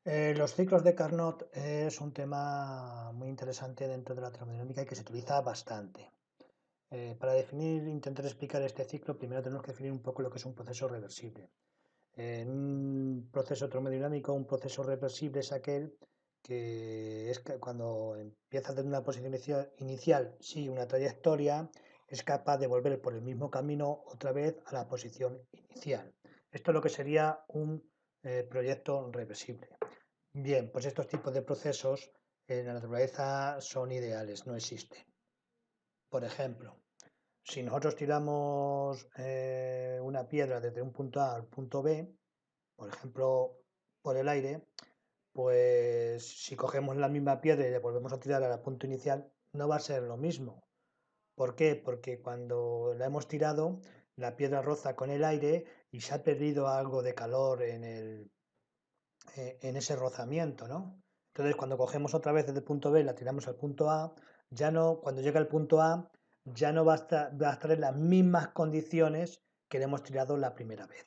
Los ciclos de Carnot es un tema muy interesante dentro de la termodinámica y que se utiliza bastante. Para intentar explicar este ciclo, primero tenemos que definir un poco lo que es un proceso reversible. En un proceso termodinámico, un proceso reversible es aquel que es cuando empieza desde una posición inicial, sí, una trayectoria, es capaz de volver por el mismo camino otra vez a la posición inicial. Esto es lo que sería un proyecto reversible. Bien, pues estos tipos de procesos en la naturaleza son ideales, no existen. Por ejemplo, si nosotros tiramos una piedra desde un punto A al punto B, por ejemplo, por el aire, pues si cogemos la misma piedra y la volvemos a tirar al punto inicial, no va a ser lo mismo. ¿Por qué? Porque cuando la hemos tirado, la piedra roza con el aire y se ha perdido algo de calor en ese rozamiento, ¿no? Entonces, cuando cogemos otra vez desde el punto B y la tiramos al punto A, ya no, cuando llega al punto A, ya no va a estar en las mismas condiciones que le hemos tirado la primera vez.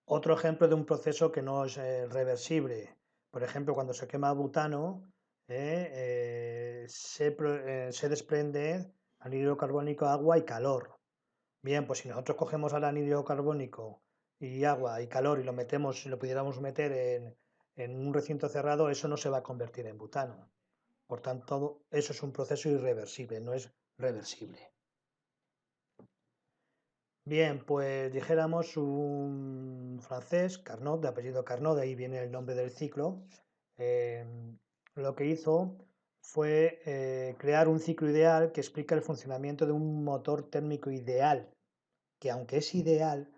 Otro ejemplo de un proceso que no es reversible, por ejemplo, cuando se quema butano, se desprende anhídrido carbónico, agua y calor. Bien, pues si nosotros cogemos ahora anhídrido carbónico y agua y calor y lo metemos, si lo pudiéramos meter en un recinto cerrado, eso no se va a convertir en butano. Por tanto, eso es un proceso irreversible, no es reversible. Bien, pues dijéramos un francés, Carnot, de apellido Carnot, de ahí viene el nombre del ciclo, eh, lo que hizo fue crear un ciclo ideal que explica el funcionamiento de un motor térmico ideal, que aunque es ideal,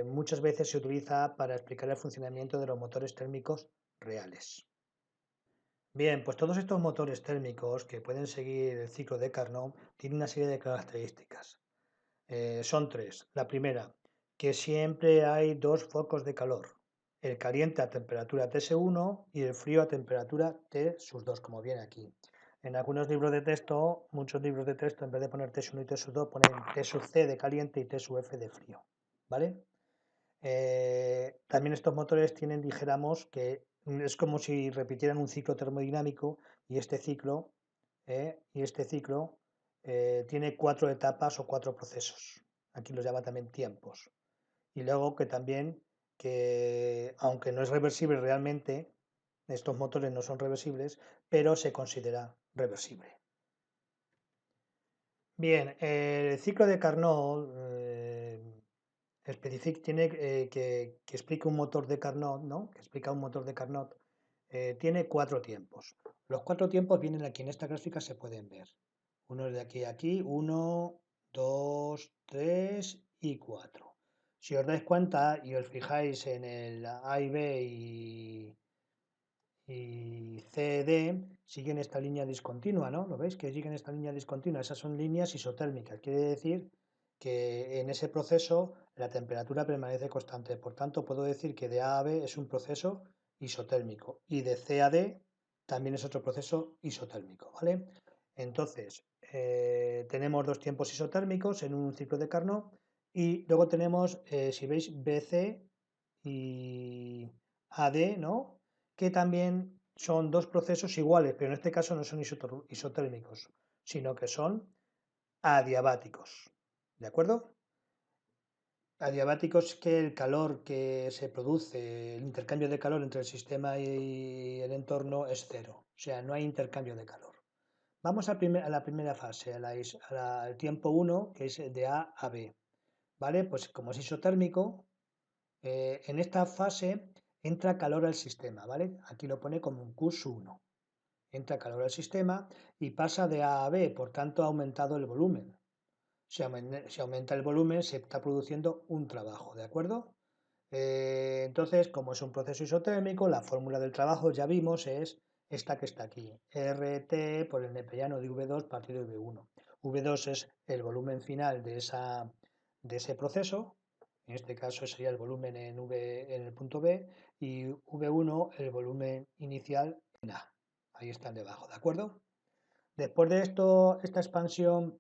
muchas veces se utiliza para explicar el funcionamiento de los motores térmicos reales. Bien, pues todos estos motores térmicos que pueden seguir el ciclo de Carnot tienen una serie de características. Son tres. La primera, que siempre hay dos focos de calor. El caliente a temperatura T-1 y el frío a temperatura T-2, como viene aquí. En algunos libros de texto, muchos libros de texto, en vez de poner T1 y T2, ponen T-C de caliente y T-F de frío. ¿Vale? También estos motores tienen, dijéramos, que es como si repitieran un ciclo termodinámico y este ciclo tiene cuatro etapas o cuatro procesos. Aquí los llama también tiempos. Y luego que aunque no es reversible realmente, estos motores no son reversibles, pero se considera reversible. Bien, el ciclo de Carnot tiene que explica un motor de Carnot, ¿no? Que explica un motor de Carnot, tiene cuatro tiempos. Los cuatro tiempos vienen aquí en esta gráfica, se pueden ver. Uno es de aquí a aquí, 1, 2, 3 y 4. Si os dais cuenta y os fijáis en el A y B y C, D, siguen esta línea discontinua, ¿no? ¿Lo veis? Que siguen esta línea discontinua. Esas son líneas isotérmicas. Quiere decir que en ese proceso la temperatura permanece constante. Por tanto, puedo decir que de A a B es un proceso isotérmico y de C a D también es otro proceso isotérmico, ¿vale? Entonces, tenemos dos tiempos isotérmicos en un ciclo de Carnot y luego tenemos, si veis, BC y AD, ¿no? Que también son dos procesos iguales, pero en este caso no son isotérmicos, sino que son adiabáticos. ¿De acuerdo? Adiabáticos es que el calor que se produce, el intercambio de calor entre el sistema y el entorno es cero. O sea, no hay intercambio de calor. Vamos a la primera fase, al tiempo 1, que es de A a B. ¿Vale? Pues como es isotérmico, en esta fase entra calor al sistema, ¿vale? Aquí lo pone como un Q1. Entra calor al sistema y pasa de A a B, por tanto ha aumentado el volumen. Si aumenta el volumen, se está produciendo un trabajo, ¿de acuerdo? Entonces, como es un proceso isotérmico, la fórmula del trabajo, ya vimos, es esta que está aquí, RT por el neperiano de V2 partido de V1. V2 es el volumen final de ese proceso, en este caso sería el volumen en el punto B, y V1 el volumen inicial en A. Ahí están debajo, ¿de acuerdo? Después de esto, esta expansión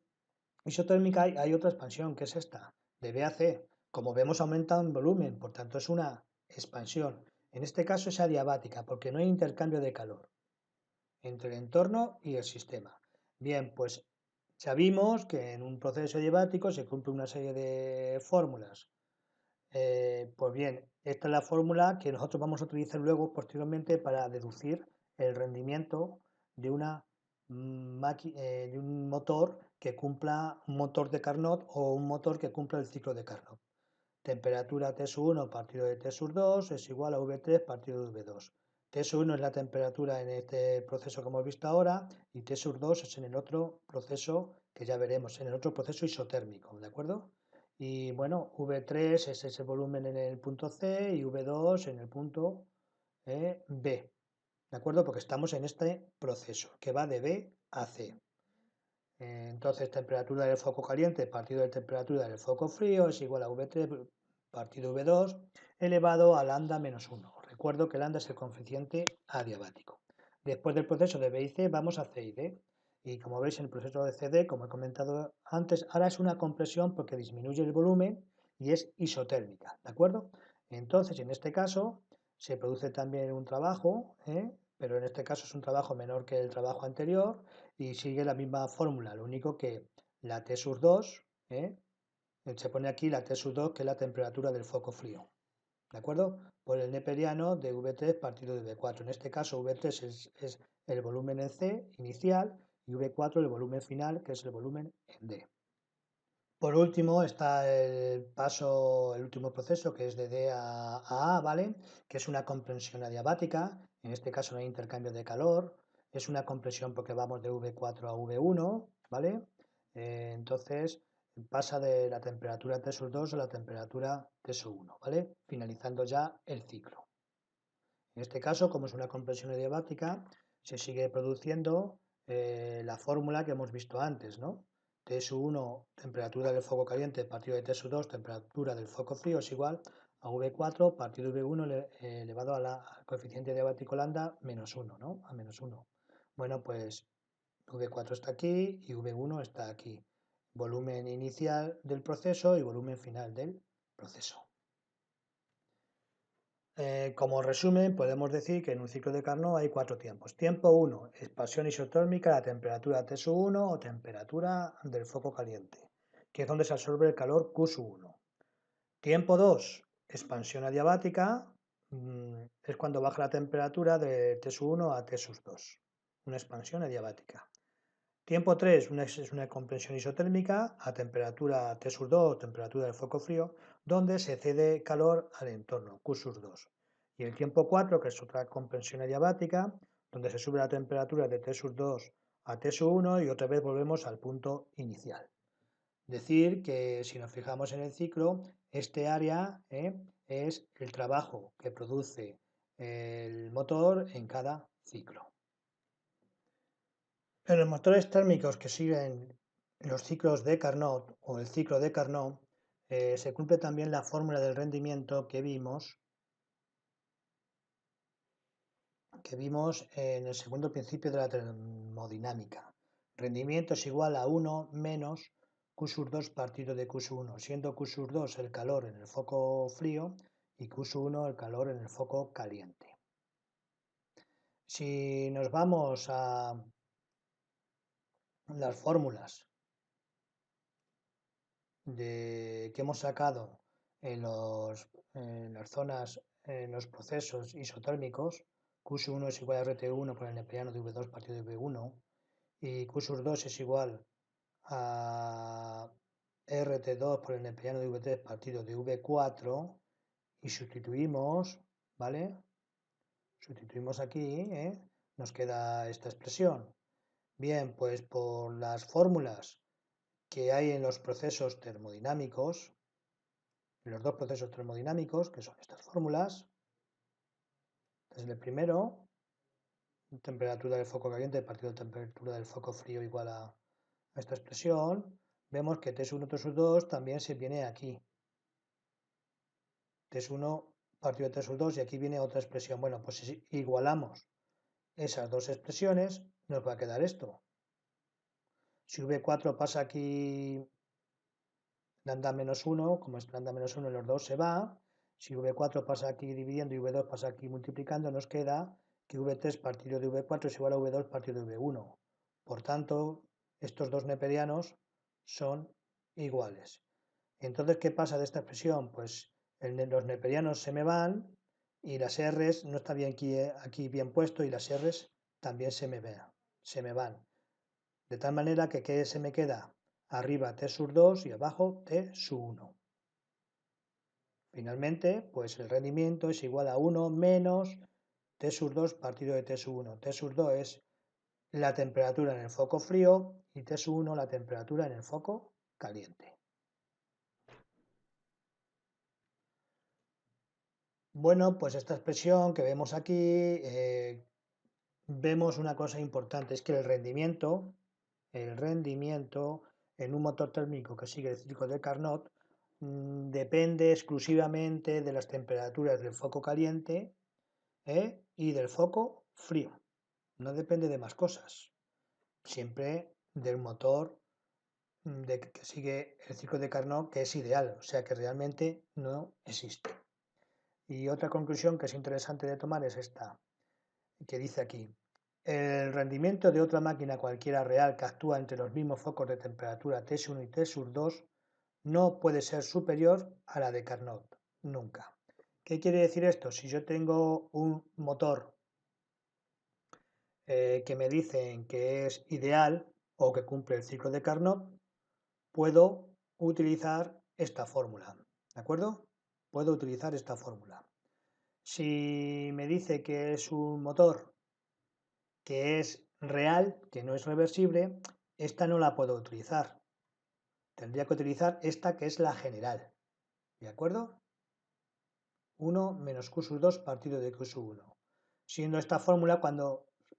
isotérmica, hay otra expansión, que es esta, de B a C. Como vemos, aumenta en volumen, por tanto es una expansión. En este caso es adiabática porque no hay intercambio de calor entre el entorno y el sistema. Bien, pues ya vimos que en un proceso adiabático se cumple una serie de fórmulas. Pues bien, esta es la fórmula que nosotros vamos a utilizar luego posteriormente para deducir el rendimiento de de un motor que cumpla un motor de Carnot o un motor que cumpla el ciclo de Carnot. Temperatura T sub 1 partido de T sub 2 es igual a V3 partido de V2. T sub 1 es la temperatura en este proceso que hemos visto ahora y T sub 2 es en el otro proceso que ya veremos, en el otro proceso isotérmico, ¿de acuerdo? Y bueno, V3 es ese volumen en el punto C y V2 en el punto B, ¿de acuerdo? Porque estamos en este proceso que va de B a C. Entonces, temperatura del foco caliente partido de temperatura del foco frío es igual a V3 partido V2 elevado a lambda menos 1. Recuerdo que lambda es el coeficiente adiabático. Después del proceso de B y C vamos a C y D. Y como veis en el proceso de CD, como he comentado antes, ahora es una compresión porque disminuye el volumen y es isotérmica, ¿de acuerdo? Entonces, en este caso, se produce también un trabajo, pero en este caso es un trabajo menor que el trabajo anterior y sigue la misma fórmula, lo único que la T sub 2, se pone aquí la T sub 2 que es la temperatura del foco frío, ¿de acuerdo? Por el neperiano de V3 partido de V4. En este caso V3 es el volumen en C inicial y V4 el volumen final que es el volumen en D. Por último está el último proceso que es de D a A, ¿vale? Que es una compresión adiabática, en este caso no hay intercambio de calor, es una compresión porque vamos de V4 a V1, ¿vale? Entonces pasa de la temperatura T sub 2 a la temperatura T sub 1, ¿vale? Finalizando ya el ciclo. En este caso, como es una compresión adiabática, se sigue produciendo la fórmula que hemos visto antes, ¿no? T sub 1, temperatura del foco caliente, partido de T sub 2, temperatura del foco frío, es igual a V4 partido de V1 elevado al coeficiente adiabático lambda menos 1, ¿no? A menos 1. Bueno, pues V4 está aquí y V1 está aquí. Volumen inicial del proceso y volumen final del proceso. Como resumen, podemos decir que en un ciclo de Carnot hay 4 tiempos. Tiempo 1, expansión isotérmica a temperatura T sub 1 o temperatura del foco caliente, que es donde se absorbe el calor Q sub 1. Tiempo 2, expansión adiabática, es cuando baja la temperatura de T sub 1 a T sub 2, una expansión adiabática. Tiempo 3 es una compresión isotérmica a temperatura T sub 2 o temperatura del foco frío, donde se cede calor al entorno, Q sub 2. Y el tiempo 4, que es otra compresión adiabática, donde se sube la temperatura de T sub 2 a T sub 1 y otra vez volvemos al punto inicial. Decir que si nos fijamos en el ciclo, este área es el trabajo que produce el motor en cada ciclo. En los motores térmicos que siguen los ciclos de Carnot o el ciclo de Carnot, se cumple también la fórmula del rendimiento que vimos en el segundo principio de la termodinámica. Rendimiento es igual a 1 menos Q sub 2 partido de Q sub 1, siendo Q sub 2 el calor en el foco frío y Q sub 1 el calor en el foco caliente. Si nos vamos a las fórmulas que hemos sacado en las zonas, en los procesos isotérmicos, Q sub 1 es igual a RT1 por el neperiano de V2 partido de V1 y Q sub 2 es igual a RT2 por el neperiano de V3 partido de V4 y sustituimos, ¿vale? Sustituimos aquí, nos queda esta expresión. Bien, pues por las fórmulas que hay en los procesos termodinámicos, en los dos procesos termodinámicos, que son estas fórmulas, desde el primero, temperatura del foco caliente partido de temperatura del foco frío igual a esta expresión, vemos que T1, T2 también se viene aquí. T1 partido de T2 y aquí viene otra expresión. Bueno, pues si igualamos esas dos expresiones, nos va a quedar esto. Si V4 pasa aquí lambda menos 1, como es lambda menos 1 en los dos se va, Si V4 pasa aquí dividiendo y V2 pasa aquí multiplicando, nos queda que V3 partido de V4 es igual a V2 partido de V1. Por tanto, estos dos neperianos son iguales. Entonces, ¿qué pasa de esta expresión? Pues los neperianos se me van y las R's no está bien aquí bien puesto y las R's también se me van. De tal manera que ¿qué se me queda? Arriba T sub 2 y abajo T sub 1. Finalmente, pues el rendimiento es igual a 1 menos T sub 2 partido de T sub 1. T sub 2 es la temperatura en el foco frío y T sub 1 la temperatura en el foco caliente. Bueno, pues esta expresión que vemos aquí, vemos una cosa importante, es que el rendimiento en un motor térmico que sigue el ciclo de Carnot depende exclusivamente de las temperaturas del foco caliente y del foco frío. No depende de más cosas. Siempre del motor que sigue el ciclo de Carnot, que es ideal, o sea que realmente no existe. Y otra conclusión que es interesante de tomar es esta, que dice aquí: el rendimiento de otra máquina cualquiera real que actúa entre los mismos focos de temperatura T1 y T2 no puede ser superior a la de Carnot, nunca. ¿Qué quiere decir esto? Si yo tengo un motor que me dicen que es ideal o que cumple el ciclo de Carnot, puedo utilizar esta fórmula, ¿de acuerdo? Puedo utilizar esta fórmula. Si me dice que es un motor que es real, que no es reversible, esta no la puedo utilizar. Tendría que utilizar esta que es la general, ¿de acuerdo? 1 menos Q sub 2 partido de Q sub 1. Siendo esta fórmula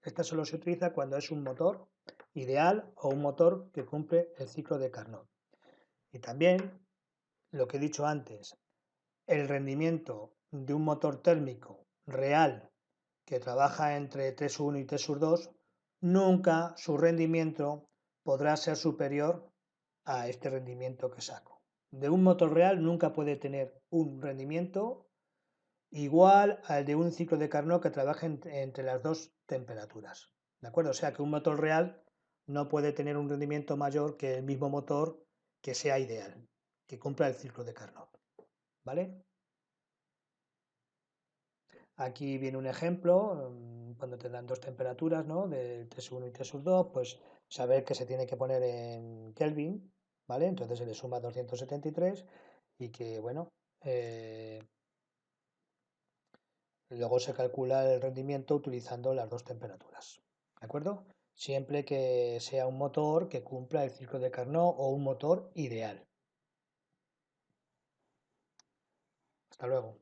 esta solo se utiliza cuando es un motor ideal o un motor que cumple el ciclo de Carnot. Y también, lo que he dicho antes, el rendimiento de un motor térmico real que trabaja entre T sub 1 y T sub 2, nunca su rendimiento podrá ser superior a este rendimiento que saco. De un motor real nunca puede tener un rendimiento igual al de un ciclo de Carnot que trabaje entre las dos temperaturas. ¿De acuerdo? O sea que un motor real no puede tener un rendimiento mayor que el mismo motor que sea ideal, que cumpla el ciclo de Carnot. ¿Vale? Aquí viene un ejemplo, cuando te dan dos temperaturas, ¿no? De T1 y T2, pues saber que se tiene que poner en Kelvin, ¿vale? Entonces se le suma 273 y que, bueno, luego se calcula el rendimiento utilizando las dos temperaturas, ¿de acuerdo? Siempre que sea un motor que cumpla el ciclo de Carnot o un motor ideal. Hasta luego.